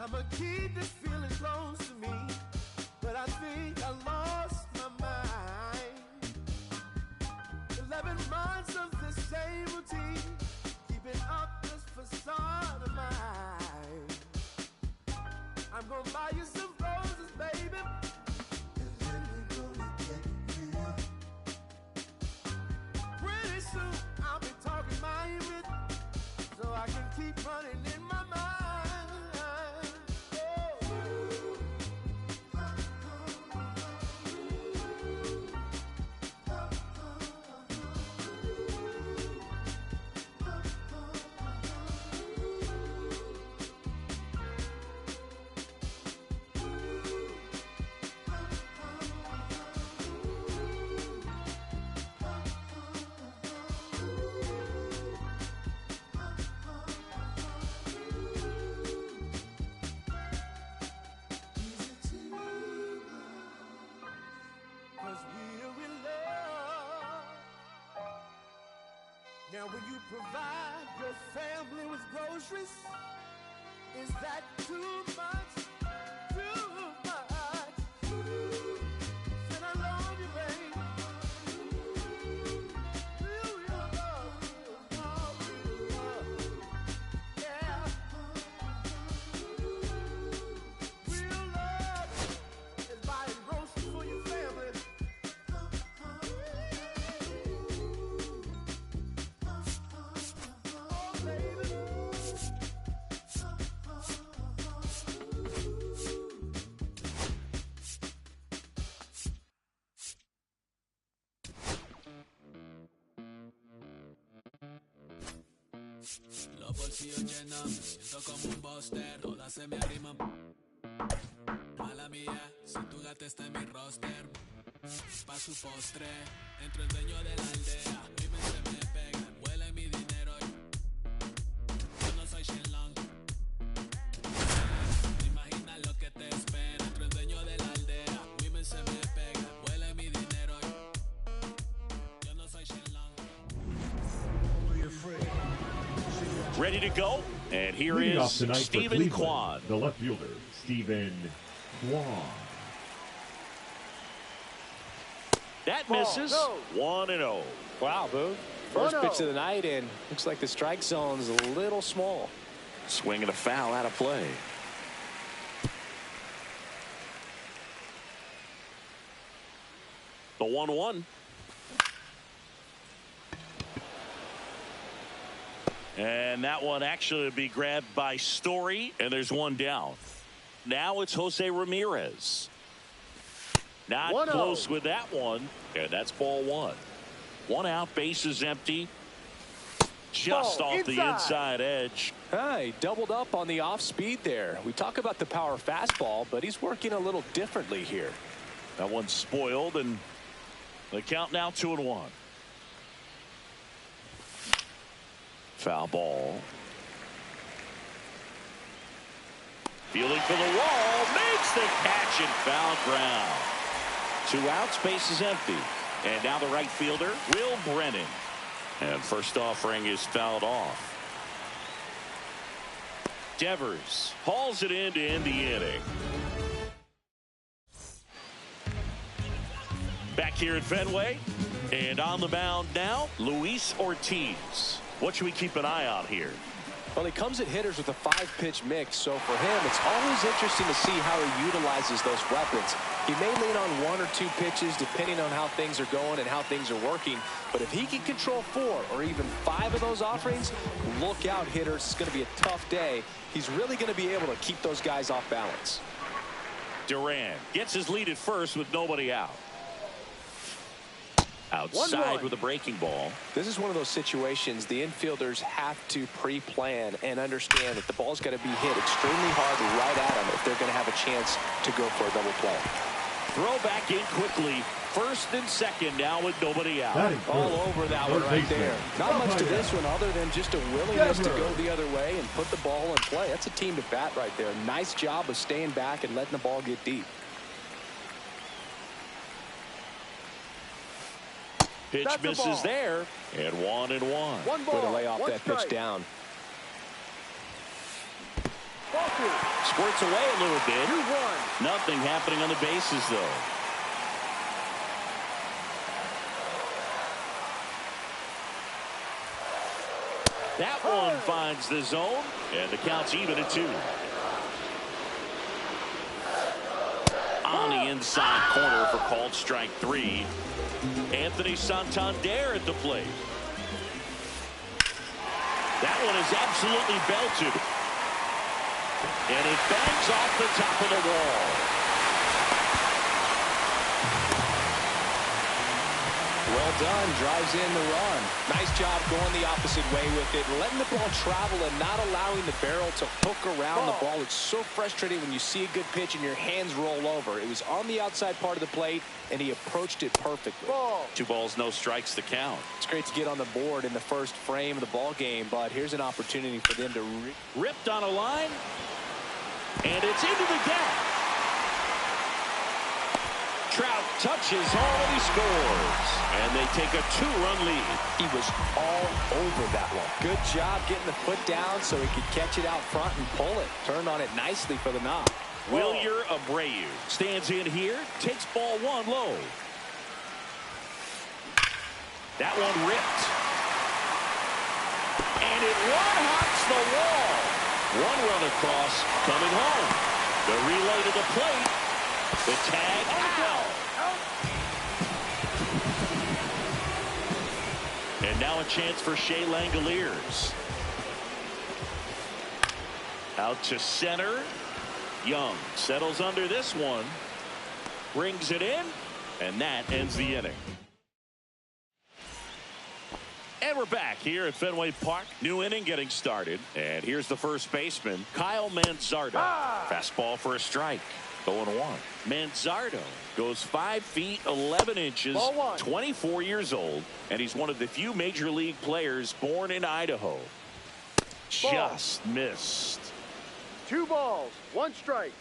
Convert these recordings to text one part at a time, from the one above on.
I'ma keep this feeling close to me, but I think I lost my mind. 11 months of the same routine, keeping up this facade of mine. I'm gonna buy you some roses, baby, and then we're gonna get real. Pretty soon I'll be talking my image, so I can keep running in my mind. Now when you provide your family with groceries, is that too much? Too much? Said I love you, baby. Real love, yeah. Real love is buying groceries for your family. Los bolsillos llenos, me siento como un buster, todas se me arriman. Mala mía, si tu gata está en mi roster, pa' su postre, entro el dueño de la aldea, dime se me pega, huele mi dinero, yo no soy Shenlong. Imagina lo que te espera, entro el dueño de la aldea, women se me pega, huele mi dinero, yo no soy Shenlong. Ready to go, and here is Stephen Kwan. The left fielder, Stephen Kwan. That misses. 1-0. Wow, Boo. First pitch of the night, and looks like the strike zone's a little small. Swing and a foul out of play. The 1-1. And that one actually would be grabbed by Story, and there's one down. Now it's Jose Ramirez. Not close with that one, and that's ball one. One out, bases empty. Just off the inside edge. He doubled up on the off speed there. We talk about the power fastball, but he's working a little differently here. That one's spoiled, and the count now 2-1. Foul ball. Fielding for the wall, makes the catch and foul ground. 2 outs, base is empty. And now the right fielder, Will Brennan. And first offering is fouled off. Devers hauls it in to end the inning. Back here at Fenway, and on the mound now, Luis Ortiz. What should we keep an eye on here? Well, he comes at hitters with a 5-pitch mix, so for him, it's always interesting to see how he utilizes those weapons. He may lean on 1 or 2 pitches depending on how things are going and how things are working, but if he can control 4 or even 5 of those offerings, look out, hitters. It's going to be a tough day. He's really going to be able to keep those guys off balance. Duran gets his lead at first with nobody out. Outside with a breaking ball. This is one of those situations the infielders have to pre-plan and understand that the ball's got to be hit extremely hard right at them if they're going to have a chance to go for a double play. Throw back in quickly. First and second now with nobody out. All over that one right there. Not much to this one other than just a willingness to go the other way and put the ball in play. That's a team to bat right there. Nice job of staying back and letting the ball get deep. Pitch misses there, and 1-1. Way to lay off that pitch down. Squirts away a little bit. 2-1. Nothing happening on the bases, though. That one finds the zone, and the count's even at 2. On the inside corner for called strike 3. Anthony Santander at the plate. That one is absolutely belted. And it bangs off the top of the wall. Well done. Drives in the run. Nice job going the opposite way with it. Letting the ball travel and not allowing the barrel to hook around the ball. It's so frustrating when you see a good pitch and your hands roll over. It was on the outside part of the plate, and he approached it perfectly. 2 balls, no strikes to count. It's great to get on the board in the first frame of the ball game, but here's an opportunity for them to ripped on a line, and it's into the gap. Trout touches home, he scores, and they take a 2-run lead. He was all over that one. Good job getting the foot down so he could catch it out front and pull it. Turned on it nicely for the knock. Wilyer Abreu stands in here, takes ball 1 low. That one ripped. And it one-hops the wall. 1 run across, coming home. The relay to the plate. The tag out. And now a chance for Shea Langoliers. Out to center. Young settles under this one. Brings it in. And that ends the inning. And we're back here at Fenway Park. New inning getting started. And here's the first baseman, Kyle Manzardo. Fastball for a strike. 0-1. Manzardo goes 5 feet 11 inches, 24 years old, and he's one of the few major league players born in Idaho. Just missed. 2 balls, 1 strike.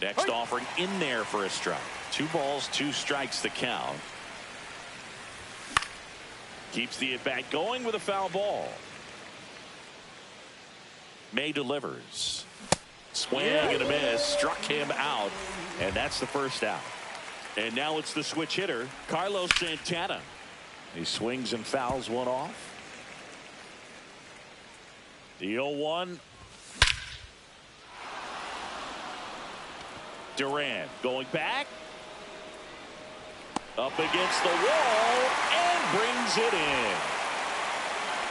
Next offering in there for a strike. 2 balls, 2 strikes to count. Keeps the at-bat going with a foul ball. May delivers. Swing and a miss, struck him out, and that's the first out. And now it's the switch hitter, Carlos Santana. He swings and fouls one off. The 0-1. Duran going back. Up against the wall and brings it in.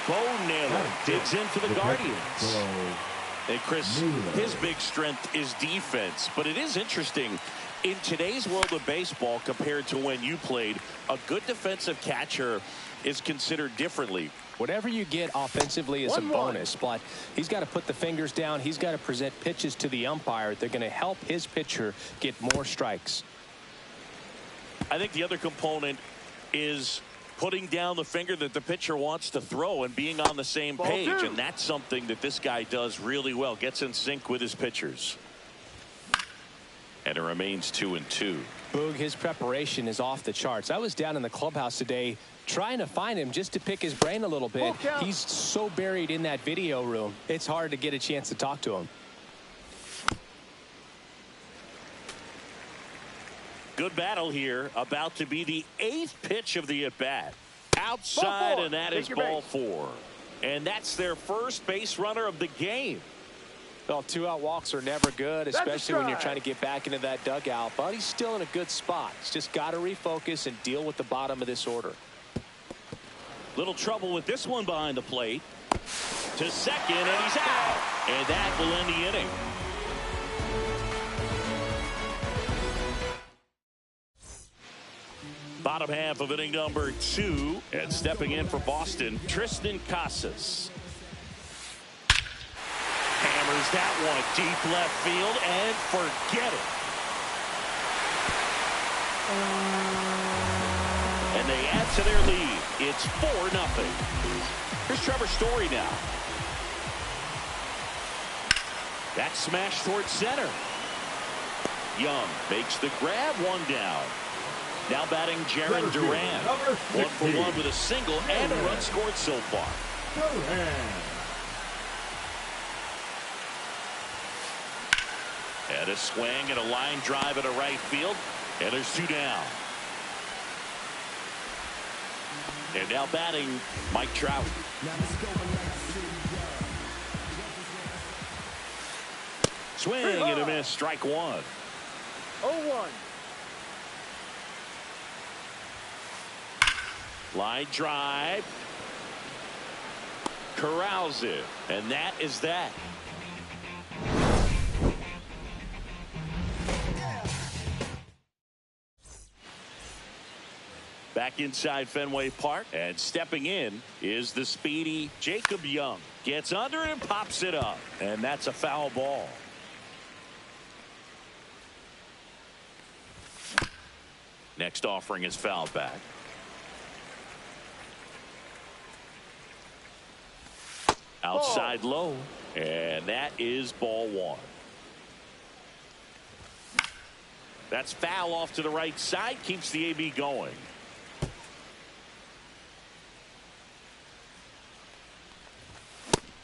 Bo Naylor digs in for the Guardians. And Chris, his big strength is defense, but it is interesting in today's world of baseball compared to when you played, a good defensive catcher is considered differently. Whatever you get offensively is a bonus, but he's got to put the fingers down. He's got to present pitches to the umpire. They're going to help his pitcher get more strikes. I think the other component is putting down the finger that the pitcher wants to throw and being on the same page. And that's something that this guy does really well. Gets in sync with his pitchers. And it remains 2-2. Boog, his preparation is off the charts. I was down in the clubhouse today trying to find him just to pick his brain a little bit. He's so buried in that video room. It's hard to get a chance to talk to him. Good battle here. About to be the 8th pitch of the at-bat. Outside, and that is ball 4. And that's their first base runner of the game. Well, 2-out walks are never good, especially when you're trying to get back into that dugout. But he's still in a good spot. He's just got to refocus and deal with the bottom of this order. Little trouble with this one behind the plate. To second, and he's out. And that will end the inning. Bottom half of inning number 2, and stepping in for Boston, Tristan Casas. Hammers that one deep left field and forget it. And they add to their lead. It's 4-0. Here's Trevor Story now. That smash towards center. Young makes the grab, 1 down. Now batting Jarren Duran. 1-for-1 with a single and a run scored so far. And a swing and a line drive at a right field. And there's 2 down. And now batting, Mike Trout. Swing and a miss, strike 1. 0-1. Line drive. Corrals it. And that is that. Back inside Fenway Park, and stepping in is the speedy Jacob Young. Gets under it and pops it up, and that's a foul ball. Next offering is fouled back. Outside low, and that is ball 1. That's foul off to the right side, keeps the AB going.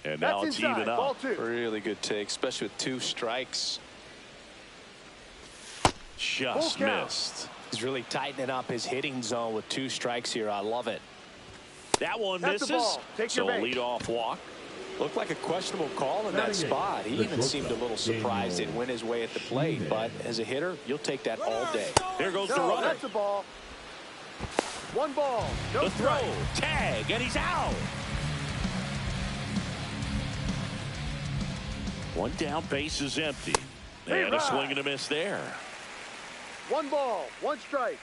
And now it's even up. Really good take, especially with 2 strikes. Just missed. He's really tightening up his hitting zone with 2 strikes here. I love it. That one misses. So a leadoff walk. Looked like a questionable call in that spot. He even seemed a little surprised it went his way at the plate. But as a hitter, you'll take that all day. There goes the runner. That's a ball. 1 ball. The throw. Tag. And he's out. 1 down, base is empty. And a swing and a miss there. 1 ball, 1 strike.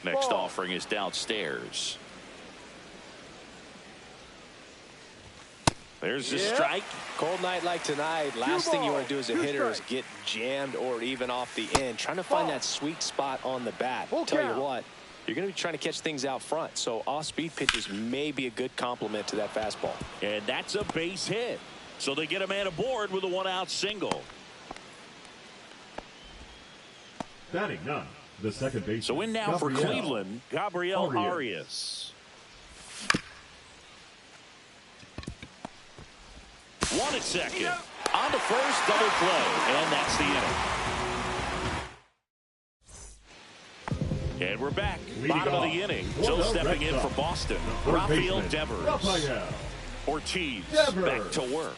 Next offering is downstairs. There's the strike. Cold night like tonight. Last thing you want to do as a hitter is get jammed or even off the end. Trying to find that sweet spot on the bat. Tell you what, you're going to be trying to catch things out front. So off-speed pitches may be a good complement to that fastball. And that's a base hit. So they get a man aboard with a 1-out single. Batting 9, the second baseman. So in now for Cleveland, Gabriel Arias. 1 at second. On to first, double play, and that's the inning. And we're back. Bottom of the inning. Still stepping in for Boston. Rafael Devers. Ortiz back to work.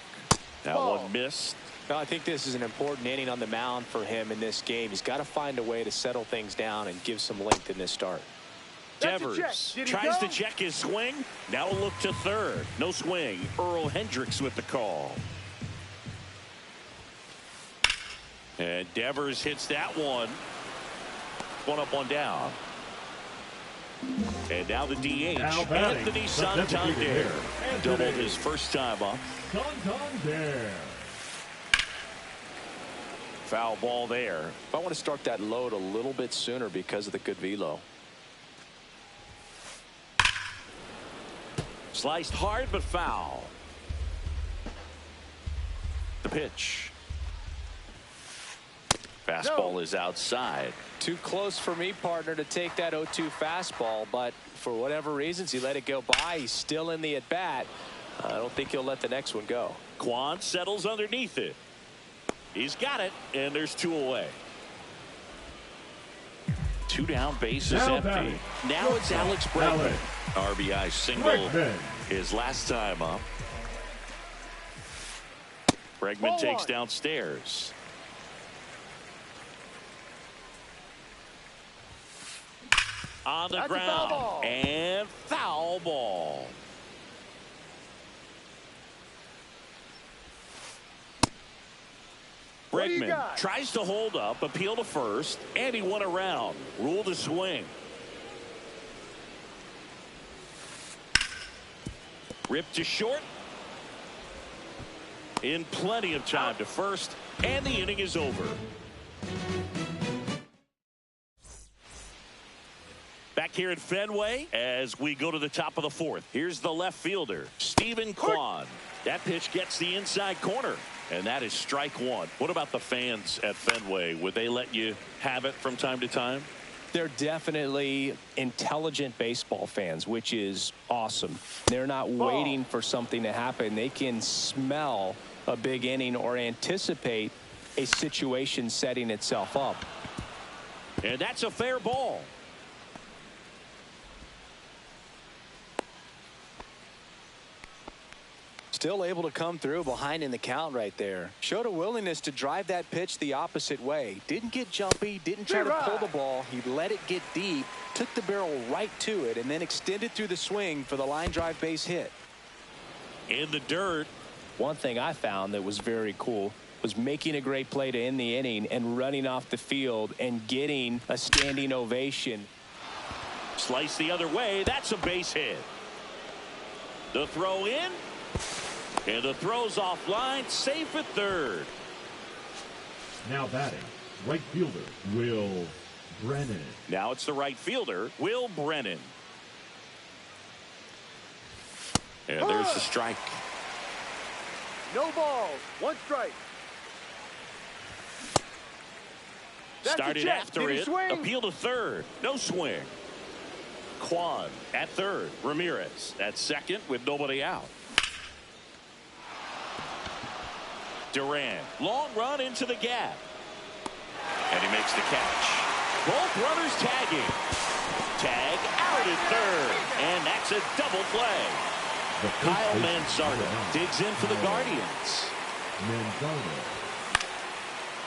That one missed. Now, I think this is an important inning on the mound for him in this game. He's got to find a way to settle things down and give some length in this start. Devers tries to check his swing. Now a look to third. No swing. Earl Hendricks with the call. And Devers hits that one. 1 up, 1 down. And now the DH, Anthony Santander. Doubled his first time up. Santander. Foul ball there. I want to start that load a little bit sooner because of the good velo. Sliced hard but foul. The pitch. Fastball is outside. Too close for me, partner, to take that 0-2 fastball, but for whatever reasons he let it go by. He's still in the at bat. I don't think he'll let the next one go. Kwan settles underneath it. He's got it, and there's 2 away. 2 down, base is empty. Now it's Alex Bregman. RBI single his last time up. Bregman takes downstairs. On the ground, and foul ball. Bregman tries to hold up, appeal to first, and he went around. Ruled a swing. Ripped to short. In plenty of time to first, and the inning is over. Back here at Fenway as we go to the top of the 4th. Here's the left fielder, Stephen Kwan. That pitch gets the inside corner, and that is strike 1. What about the fans at Fenway? Would they let you have it from time to time? They're definitely intelligent baseball fans, which is awesome. They're not waiting for something to happen. They can smell a big inning or anticipate a situation setting itself up. And that's a fair ball. Still able to come through behind in the count right there. Showed a willingness to drive that pitch the opposite way. Didn't get jumpy, didn't try to pull the ball. He let it get deep, took the barrel right to it, and then extended through the swing for the line drive base hit. In the dirt. One thing I found that was very cool was making a great play to end the inning and running off the field and getting a standing ovation. Slice the other way. That's a base hit. The throw in. And the throw's offline, safe at third. Now batting, right fielder, Will Brennan. Now it's the right fielder, Will Brennan. And there's the strike. No balls, one strike. Started after it, appeal to third, no swing. Kwan at third, Ramirez at second with nobody out. Duran, long run into the gap. And he makes the catch. Both runners tagging. Tag out at third. And that's a double play. Kyle Manzardo digs in for the Guardians.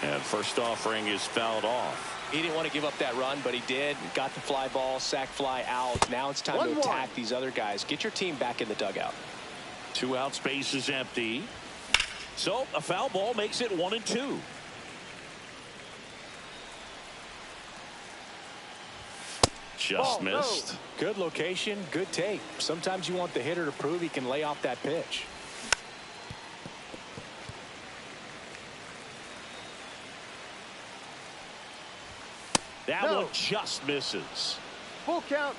And first offering is fouled off. He didn't want to give up that run, but he did. Got the fly ball, sack fly out. Now it's time to attack these other guys. Get your team back in the dugout. 2 out, space is empty. So a foul ball makes it 1-2. Just missed. No. Good location, good take. Sometimes you want the hitter to prove he can lay off that pitch. That one just misses. Full count.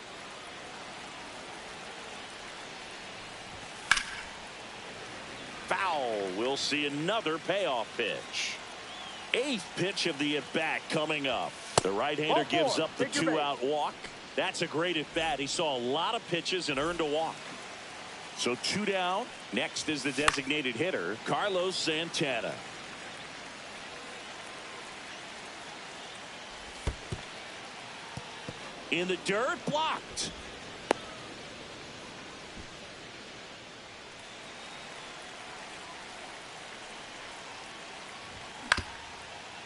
Foul. We'll see another payoff pitch. 8th pitch of the at-bat coming up. The right-hander gives up the 2-out walk. That's a great at-bat. He saw a lot of pitches and earned a walk. So 2 down. Next is the designated hitter, Carlos Santana. In the dirt, blocked.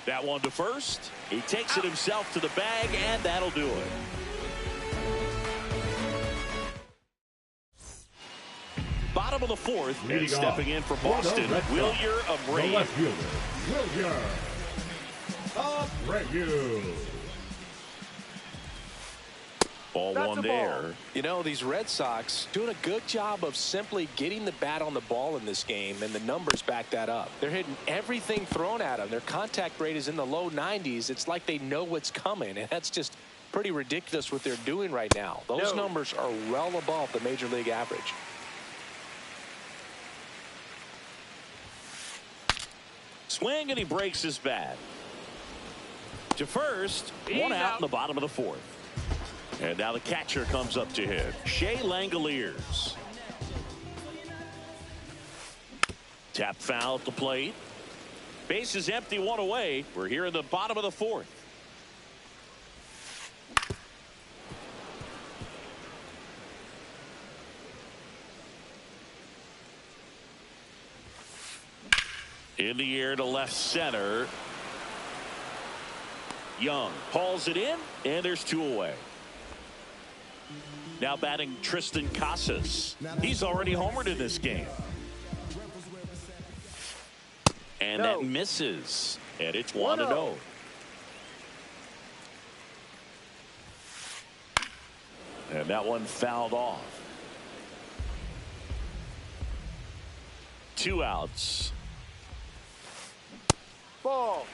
That one to first. He takes it himself to the bag, and that'll do it. Bottom of the 4th, and stepping in for Boston, Wilyer Abreu. Left fielder, Wilyer Abreu. Ball one there. You know, these Red Sox doing a good job of simply getting the bat on the ball in this game, and the numbers back that up. They're hitting everything thrown at them. Their contact rate is in the low 90s. It's like they know what's coming, and that's just pretty ridiculous what they're doing right now. Those numbers are well above the major league average. Swing, and he breaks his bat. To first, 1 out in the bottom of the 4th. And now the catcher comes up to him, Shea Langoliers. Tap foul at the plate. Base is empty, 1 away. We're here in the bottom of the 4th. In the air to left center. Young hauls it in, and there's 2 away. Now batting Tristan Casas. He's already homered in this game. And that misses. And it's 1-0. And that one fouled off. 2 outs. Ball.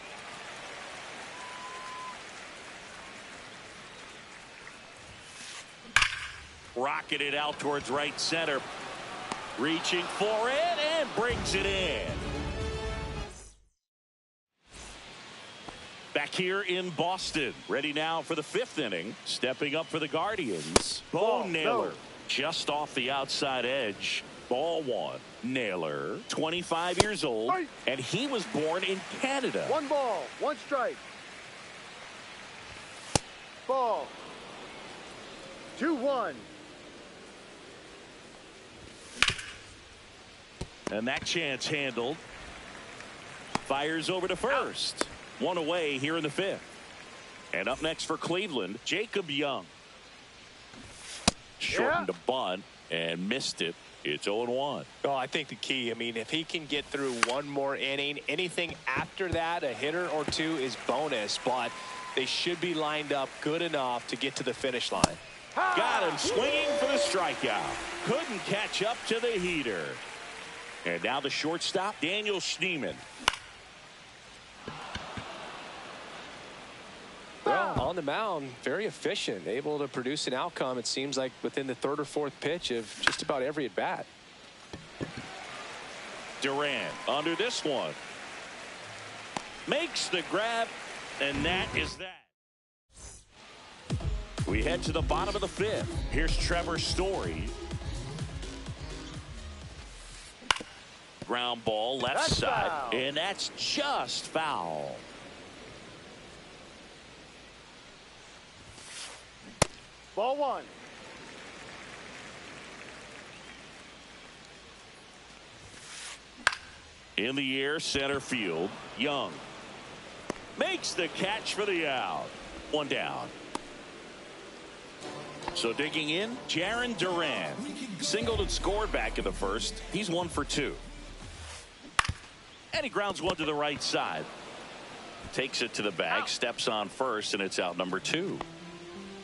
Rocketed out towards right center. Reaching for it and brings it in. Back here in Boston. Ready now for the 5th inning. Stepping up for the Guardians. Bo Naylor just off the outside edge. Ball one. Naylor, 25 years old, and he was born in Canada. 1 ball, 1 strike. Ball. 2-1. And that chance handled. Fires over to first. 1 away here in the 5th. And up next for Cleveland, Jacob Young. Shortened to bunt and missed it. It's 0-1. Oh, I think the key, I mean, if he can get through one more inning, anything after that, a hitter or two is bonus, but they should be lined up good enough to get to the finish line. Got him swinging for the strikeout. Couldn't catch up to the heater. And now the shortstop, Daniel Schneemann. Well, on the mound, very efficient, able to produce an outcome, it seems like, within the 3rd or 4th pitch of just about every at-bat. Durant under this one. Makes the grab, and that is that. We head to the bottom of the 5th. Here's Trevor Story. Ground ball left side, foul. and that's just foul. Ball 1. In the air, center field. Young makes the catch for the out. 1 down. So digging in, Jarren Duran. Singled and scored back in the 1st. He's 1 for 2. And he grounds one to the right side. Takes it to the bag, steps on first, and it's out number 2.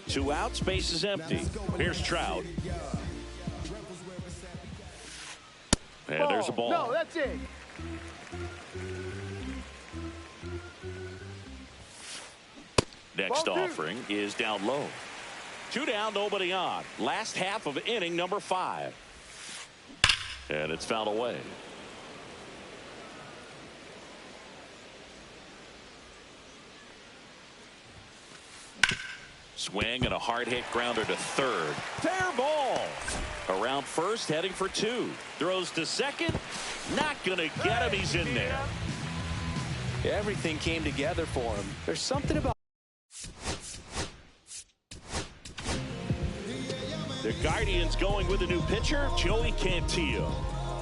2 outs, base is empty. Here's Trout. And there's a ball. No, that's it. Next Ball 2. offering is down low. 2 down, nobody on. Last half of inning number 5. And it's fouled away. Swing and a hard hit grounder to 3rd. Fair ball. Around first, heading for 2. Throws to 2nd. Not going to get him. He's in there. Everything came together for him. There's something about the Guardians going with a new pitcher, Joey Cantillo.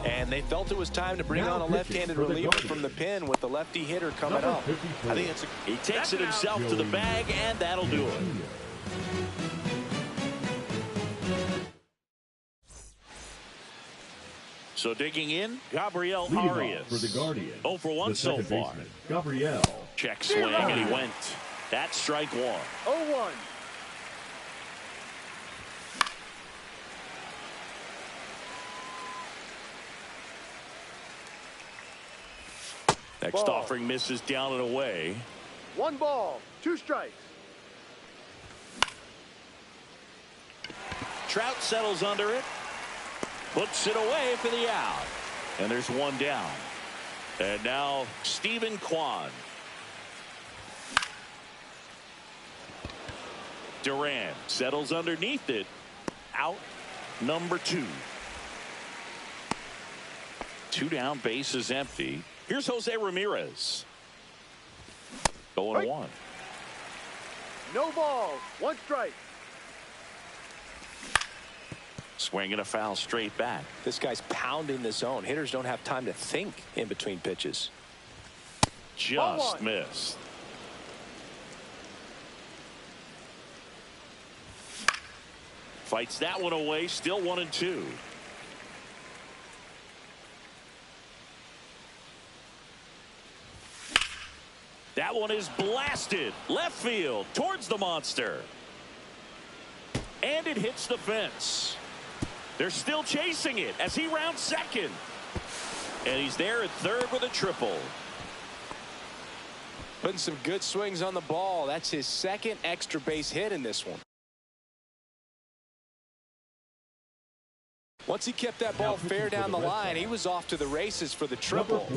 And they felt it was time to bring on a left-handed reliever from the pen with the lefty hitter coming up. I think it's He takes it himself to the bag, and that'll do it. So digging in, Gabriel Arias. For the Guardians. 0 for 1 so far. Baseman, Gabriel. Check swing, and he went. That's strike 1. 0-1. Next offering misses down and away. 1 ball, 2 strikes. Trout settles under it. Puts it away for the out. And there's 1 down. And now Stephen Kwan. Duran settles underneath it. Out number 2. 2 down, base is empty. Here's Jose Ramirez. 0-1. No ball, 1 strike. Swing and a foul straight back. This guy's pounding the zone. Hitters don't have time to think in between pitches. Just missed. Fights that one away. Still 1-2. That one is blasted left field towards the monster. And it hits the fence. They're still chasing it as he rounds 2nd. And he's there at 3rd with a triple. Putting some good swings on the ball. That's his 2nd extra base hit in this one. Once he kept that ball fair down the line, he was off to the races for the triple.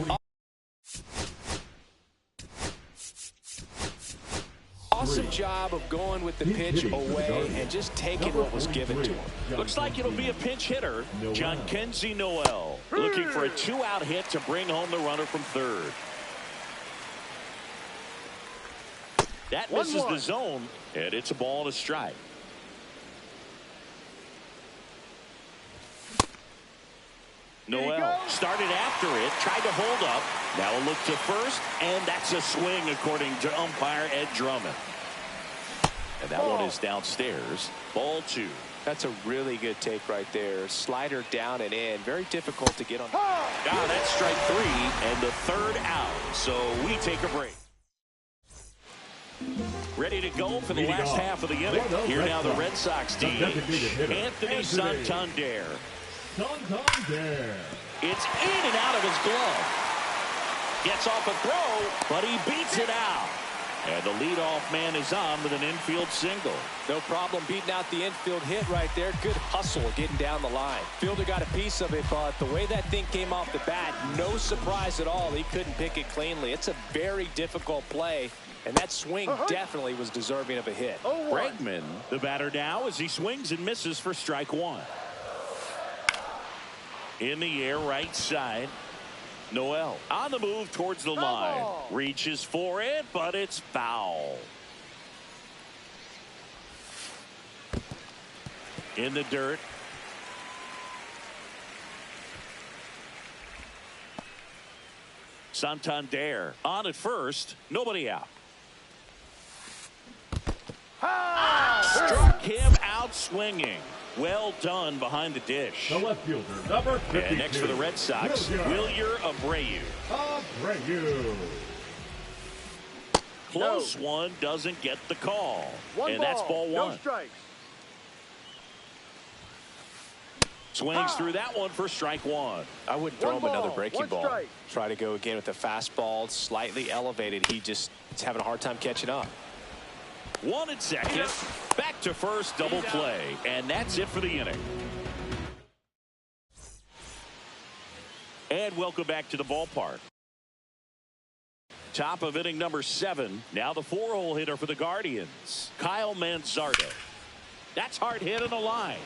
awesome job of going with the pitch away and just taking what was given to him. Looks like it'll be a pinch hitter. Jhonkensy Noel looking for a 2-out hit to bring home the runner from third. That misses the zone, and it's a ball and a strike. Noel started after it, tried to hold up. Now a look to first, and that's a swing according to umpire Ed Drummond. And that one is downstairs. Ball 2. That's a really good take right there. Slider down and in. Very difficult to get on. That's strike 3 and the third out. So we take a break. Ready to go for the last half of the inning. Here now the Red Sox DH, Anthony Santander. It's in and out of his glove. Gets off a throw, but he beats it out. And the leadoff man is on with an infield single. No problem beating out the infield hit right there. Good hustle getting down the line. Fielder got a piece of it, but the way that thing came off the bat, no surprise at all. He couldn't pick it cleanly. It's a very difficult play, and that swing definitely was deserving of a hit. Bregman, the batter now, as he swings and misses for strike 1. In the air, right side. Noel on the move towards the line. Reaches for it, but it's foul. In the dirt. Santander on at first. Nobody out. Struck him out swinging. Well done behind the dish. The left fielder, number 52. And next for the Red Sox, Wilyer Abreu. Close one, doesn't get the call. And that's ball 1. No strikes. Swings through that one for strike 1. I wouldn't throw him another breaking ball. Try to go again with the fastball, slightly elevated. He just is having a hard time catching up. 1 at second. Back to first, double play. And that's it for the inning. And welcome back to the ballpark. Top of inning number 7. Now the 4-hole hitter for the Guardians, Kyle Manzardo. That's hard hit on the line.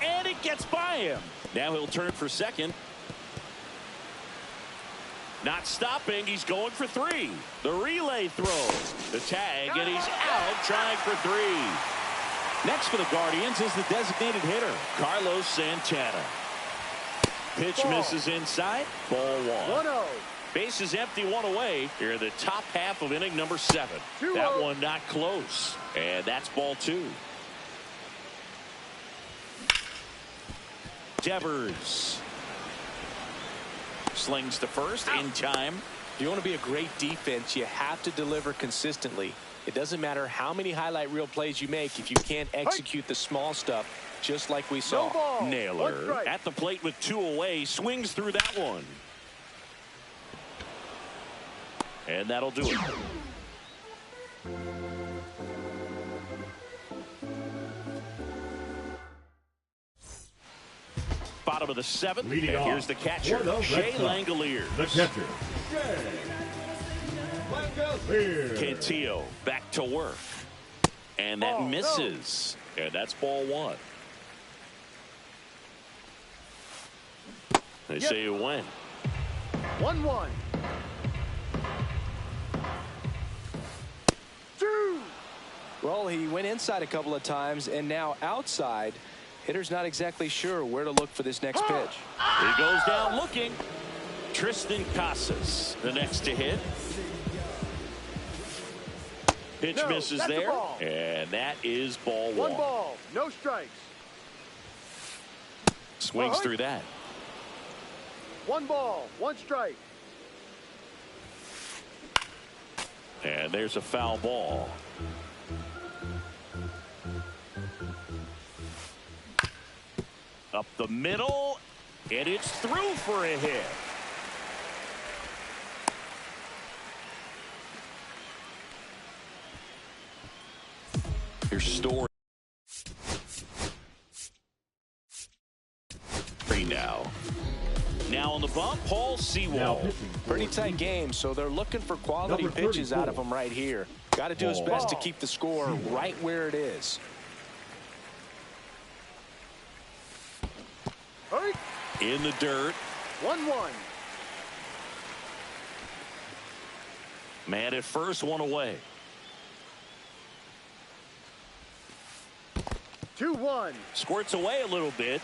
And it gets by him. Now he'll turn for second. Not stopping. He's going for 3. The relay throw. The tag, and he's out trying for 3. Next for the Guardians is the designated hitter, Carlos Santana. Pitch misses inside. Ball 1. 1-0. Bases empty, 1 away. Here in the top half of inning number 7. That one not close. And that's ball 2. Devers. Slings to first in time. If you want to be a great defense, you have to deliver consistently. It doesn't matter how many highlight reel plays you make if you can't execute the small stuff, just like we saw. Naylor at the plate with 2 away, swings through that one. And that'll do it. Bottom of the 7th. And here's the catcher, Shea Langeliers. The catcher, Shea Langeliers. Cantillo back to work. And that misses. And that's ball 1. They say you win. 1-1. 2. Well, he went inside a couple of times, and now outside. Hitter's not exactly sure where to look for this next pitch. He goes down looking. Tristan Casas, the next to hit. Pitch misses there, and that is ball 1. 1 ball, no strikes. Swings through that. 1 ball, 1 strike. And there's a foul ball. Up the middle, and it's through for a hit. Here's Story now on the bump, Paul Sewell. Pretty tight game, so they're looking for quality pitches out of him right here. Got to do his best to keep the score right where it is. Hurry. In the dirt. 1-1. Man at first, one away. 2-1. Squirts away a little bit.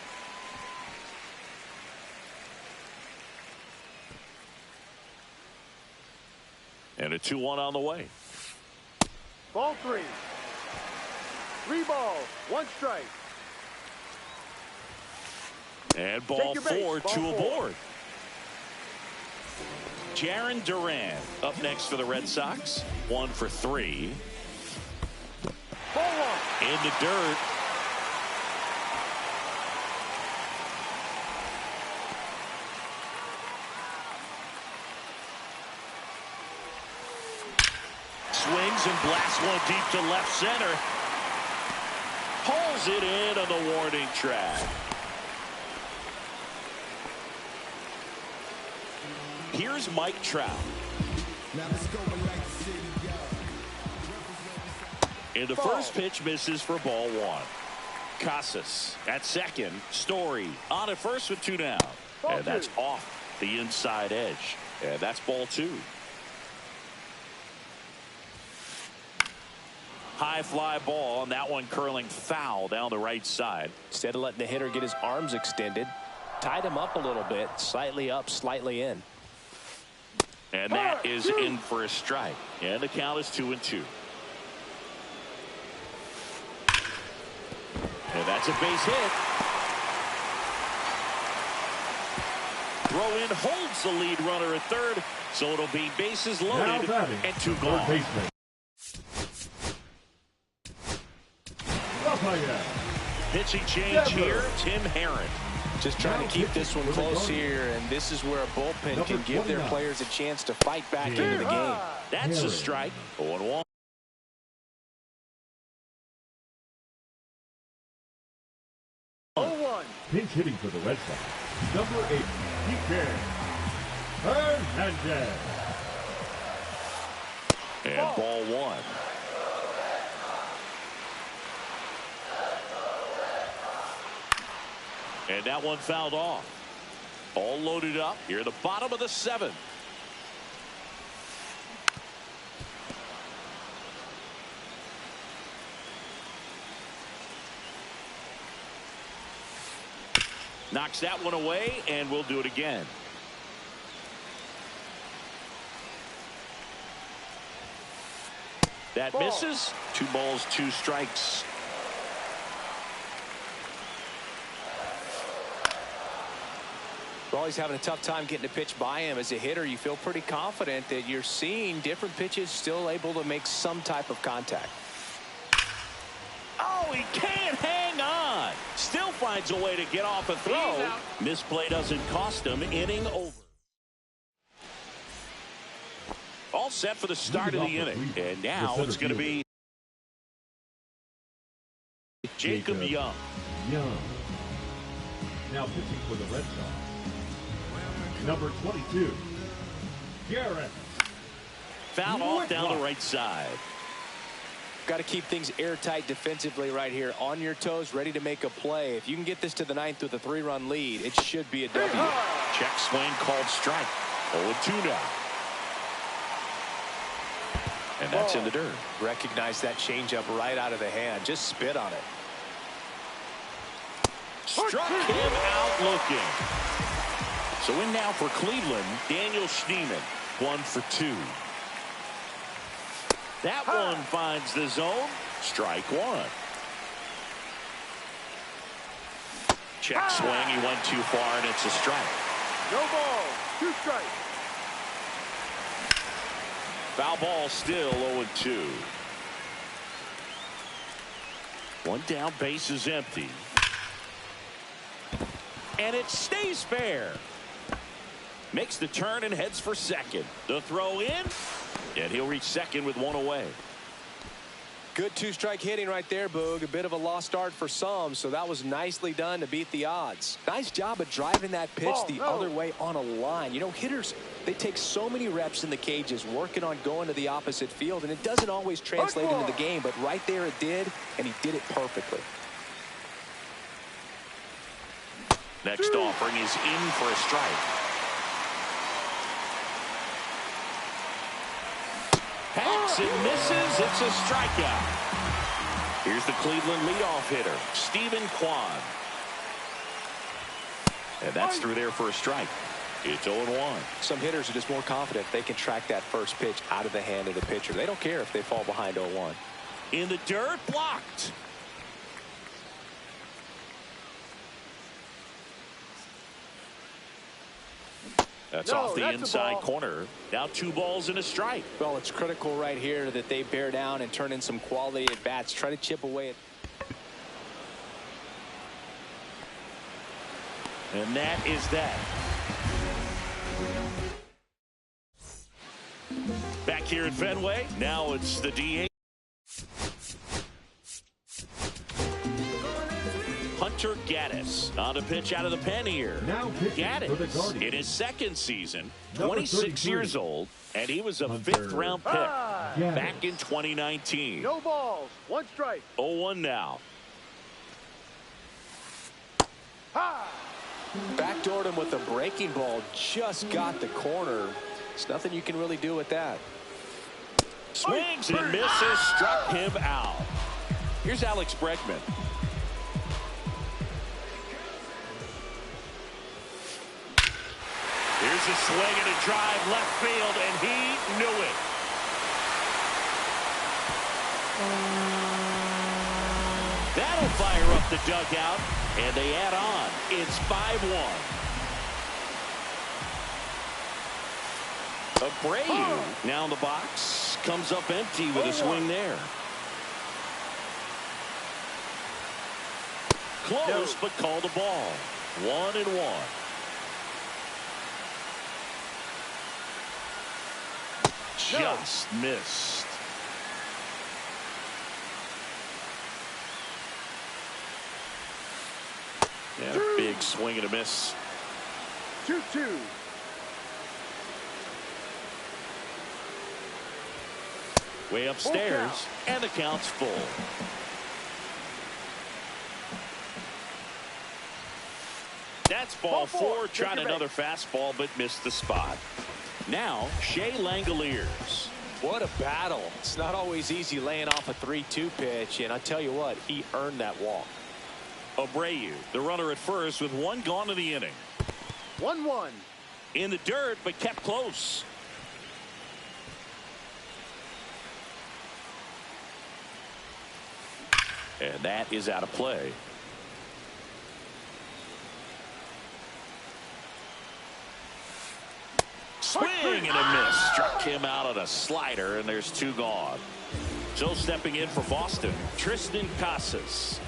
And a 2-1 on the way. Ball 3. 3 balls, 1 strike. And ball 4, 2 aboard. Jarren Duran up next for the Red Sox. 1 for 3. Ball 1. In the dirt. Swings and blasts one deep to left center. Pulls it in on the warning track. Here's Mike Trout. In the first pitch, misses for ball 1. Casas at second. Story on at first with 2 down. And that's off the inside edge. And that's ball 2. High fly ball, and that one curling foul down the right side. Instead of letting the hitter get his arms extended, tied him up a little bit, slightly up, slightly in. And that is in for a strike. And the count is 2-2. And that's a base hit. Throw in holds the lead runner at third, so it'll be bases loaded and 2 gone. Pitching change here, Tim Herron. Just trying to keep this one close here, and this is where a bullpen can give their players a chance to fight back into the game. That's a strike. 0-1. Pinch hitting for the Red Sox, number 8, PK Hernandez. And ball 1. And that one fouled off. All loaded up here at the bottom of the 7th. Knocks that one away, and we'll do it again. That misses. 2 balls, 2 strikes. Well, he's having a tough time getting a pitch by him. As a hitter, you feel pretty confident that you're seeing different pitches still able to make some type of contact. Oh, he can't hang on. Still finds a way to get off a throw. Misplay doesn't cost him. Inning over. All set for the start of the inning. And now it's going to be Jacob Young. Now pitching for the Red Sox, number 22, Garrett. Foul off down the right side. Got to keep things airtight defensively right here. On your toes, ready to make a play. If you can get this to the 9th with a 3-run lead, it should be a W. Check swing called strike. 0-2 now. And that's in the dirt. Recognize that changeup right out of the hand. Just spit on it. Struck him out looking. So in now for Cleveland, Daniel Schneemann, 1 for 2. That one finds the zone. Strike 1. Check swing. He went too far, and it's a strike. No ball, 2 strikes. Foul ball still 0-2. 1 down, base is empty. And it stays fair. Makes the turn and heads for second. The throw in, and he'll reach second with 1 away. Good two-strike hitting right there, Boog. A bit of a lost start for some, so that was nicely done to beat the odds. Nice job of driving that pitch other way on a line. You know, hitters, they take so many reps in the cages working on going to the opposite field, and it doesn't always translate into the game, but right there it did, and he did it perfectly. Next offering is in for a strike. Hacks and misses. It's a strikeout. Here's the Cleveland leadoff hitter, Stephen Kwan. And that's through there for a strike. It's 0-1. Some hitters are just more confident they can track that first pitch out of the hand of the pitcher. They don't care if they fall behind 0-1. In the dirt, blocked. That's off the inside corner. Now 2 balls and a strike. Well, it's critical right here that they bear down and turn in some quality at bats. Try to chip away at. And that is that. Back here at Fenway, now it's the DH. Hunter Gaddis on a pitch out of the pen here. Now Gaddis in his second season, 26 years old, and he was a 5th-round pick back in 2019. No balls, 1 strike. 0-1 now. Backdoored him with a breaking ball. Just got the corner. There's nothing you can really do with that. Swings and misses, struck him out. Here's Alex Bregman. Here's a swing and a drive left field, and he knew it. That'll fire up the dugout, and they add on. It's 5-1. Abreu now in the box. Comes up empty with a swing there. Close, but called a ball. 1-1. Just missed. Yeah, big swing and a miss. 2-2. Way upstairs, and the count's full. That's ball 4. Tried another fastball, but missed the spot. Now, Shea Langoliers. What a battle. It's not always easy laying off a 3-2 pitch, and I tell you what, he earned that walk. Abreu, the runner at first with 1 gone in the inning. 1-1. In the dirt, but kept close. And that is out of play. Swing and a miss. Struck him out on a slider, and there's 2 gone. So stepping in for Boston, Tristan Casas.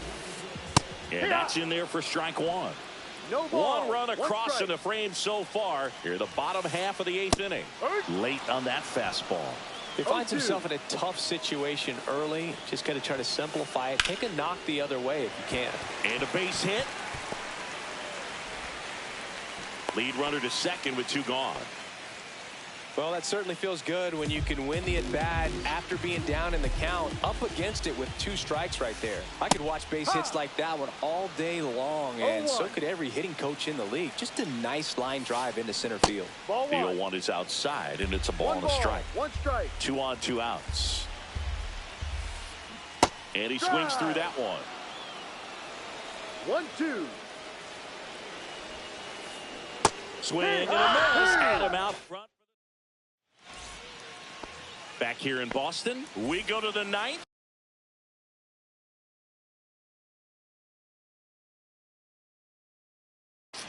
And that's in there for strike 1. No ball. 1 run across in the frame so far. Here, the bottom half of the 8th inning. Late on that fastball. He finds himself in a tough situation early. Just got to try to simplify it. Take a knock the other way if you can. And a base hit. Lead runner to second with 2 gone. Well, that certainly feels good when you can win the at-bat after being down in the count, up against it with 2 strikes right there. I could watch base hits like that one all day long, and so could every hitting coach in the league. Just a nice line drive into center field. The 0-1 is outside, and it's a ball and a strike. 1 strike. 2 on, 2 outs. And he swings through that one. 1-2. Swing and a miss. Had him out front. Back here in Boston, we go to the 9th.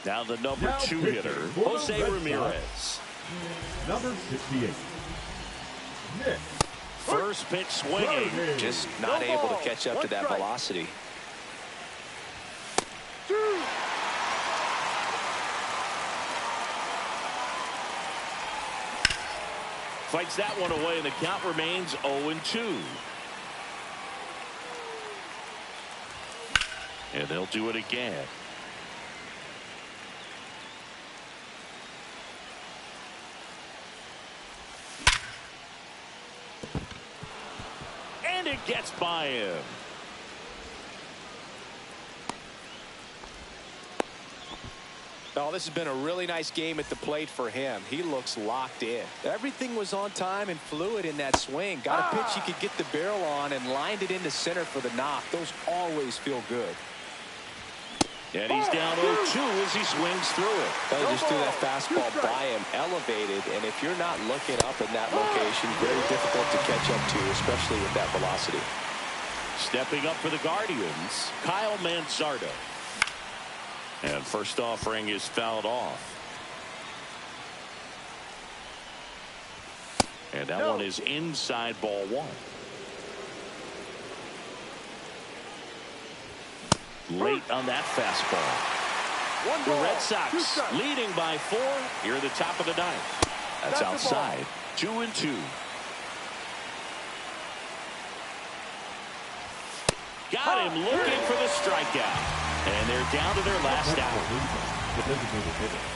Now the number 2 hitter, Jose Ramirez. Number 68. Nick. First pitch swinging. Just not able to catch up to that velocity. 2. Fights that one away, and the count remains 0-2. And they'll do it again. And it gets by him. Oh, this has been a really nice game at the plate for him. He looks locked in. Everything was on time and fluid in that swing. Got a pitch he could get the barrel on and lined it into center for the knock. Those always feel good. And he's down 0-2 as he swings through it. They just threw that fastball by him, elevated, and if you're not looking up in that location, very difficult to catch up to, especially with that velocity. Stepping up for the Guardians, Kyle Manzardo. And first offering is fouled off. And that one is inside ball one. Late on that fastball. The Red Sox leading by 4 here at the top of the ninth. That's outside. 2-2. Got him looking for the strikeout. And they're down to their last out.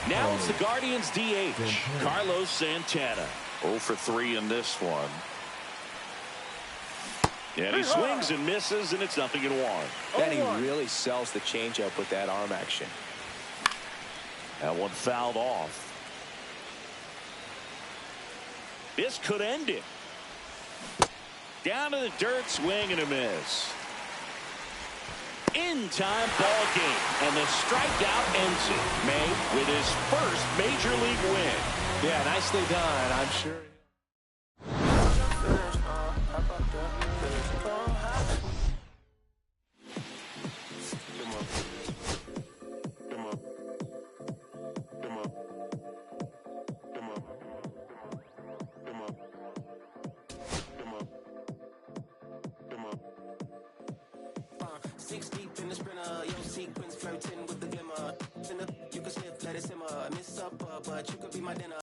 Now it's the Guardians DH, Carlos Santana. 0 for 3 in this one. And he swings and misses, and it's 0-1. And he really sells the changeup with that arm action. That one fouled off. This could end it. Down to the dirt, swing and a miss. In-time ball game, and the strikeout ends it. May with his first major league win. Yeah, nicely done, I'm sure. Sequence flirting with the glimmer. You can sniff, let it simmer. Miss supper, but you could be my dinner.